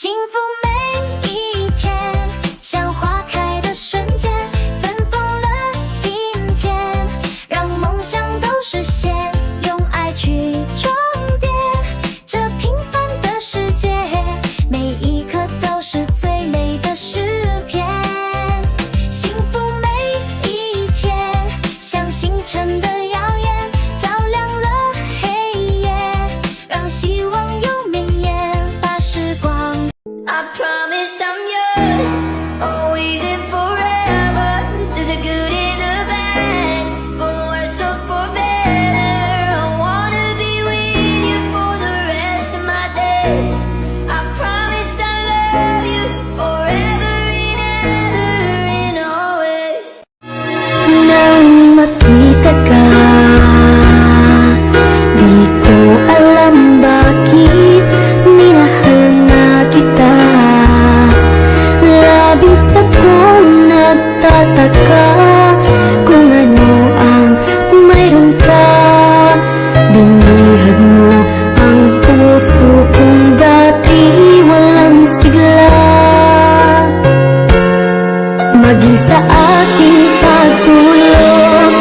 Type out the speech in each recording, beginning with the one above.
幸福每一天，像花开的瞬间，芬芳了心田，让梦想都实现，用爱去装点这平凡的世界，每一刻都是最美的诗篇。幸福每一天，像星辰的耀眼，照亮了黑夜，让希望又明艳，把时光。I promise I'm yours, always and forever, through the good and the bad, for worse or for better. I wanna be with you for the rest of my days. I promise I love you forever and ever and always. Nang makita ka, di ko alam bakit minahal na kita. Labis akong nagtataka kung ano ang mayroon ka. Binihag mo ang puso kong dati walang sigla. Maging sa aking pagtulog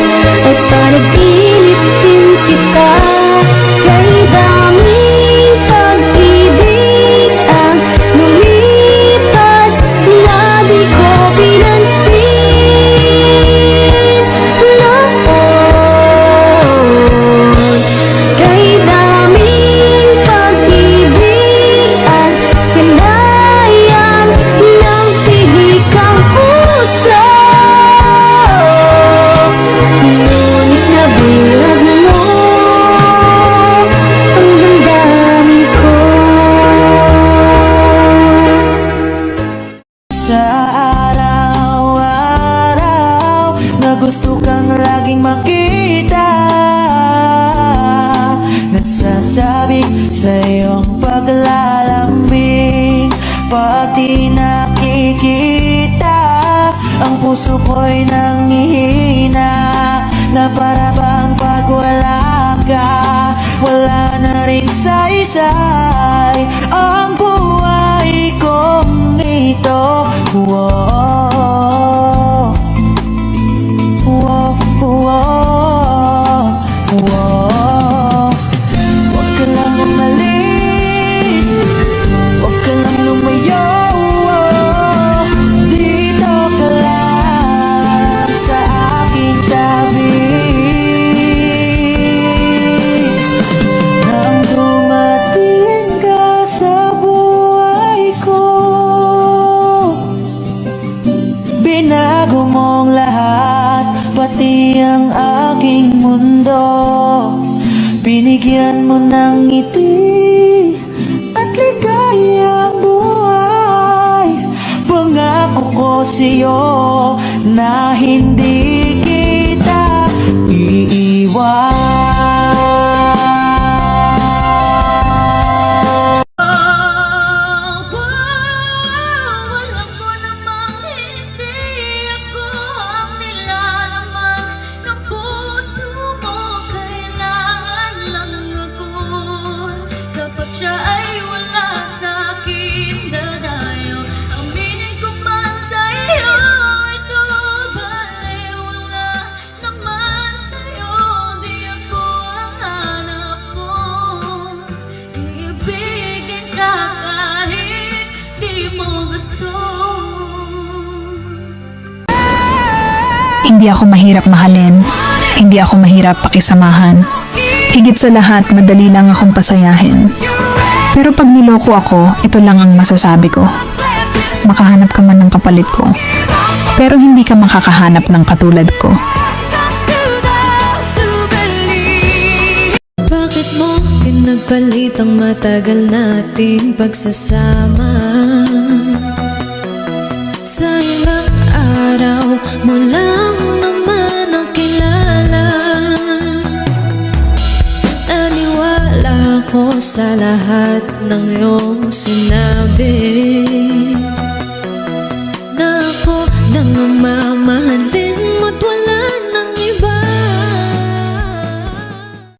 ay panaginip din kita. Kay daming pag-ibig ang lumipas na di ko pinansin noon. Kay daming pag-ibig ang sinayang ng pihikang puso. Ngunit nabihag mo ang damdamin ko. Sa araw-araw na gusto kang laging makita, nasasabi sa iyong paglalambing. Pag di nakikita, ang puso ko'y nangihina, na para bang pag wala ka, wala na rin saysay ang buhay kong ito. Whoa, whoa, whoa, whoa. Huwag ka lang umalis, huwag ka lang lumayo. Dito ka lang sa aking tabi. Nang dumating ka sa buhay ko, binago mong lahat, pati ang aking mundo. Binigyan mo ng ngiti at ligayang buhay. Pangako ko sa'yo na hindi kita iiwan. Alam ko namang hindi ako ang nilalaman ng puso mo. Kailangan lang ako kapag siya ay wala sa'kin dadayo. Aminin ko man sa'yo, ito baliwala naman sa'yo. Di ako ang hanap mo, iibigin ka kahit di mo gusto. Hindi ako mahirap mahalin. Hindi ako mahirap pakisamahan. Higit sa lahat, madali lang akong pasayahin. Pero pag niloko ako, ito lang ang masasabi ko. Makahanap ka man ng kapalit ko, pero hindi ka makakahanap ng katulad ko. Bakit mo pinagpalit ang matagal nating pagsasama? Sa ilang araw mo lang naman ang kilala. Naniwala ko sa lahat ng iyong sinabi, na ako nang mamahalin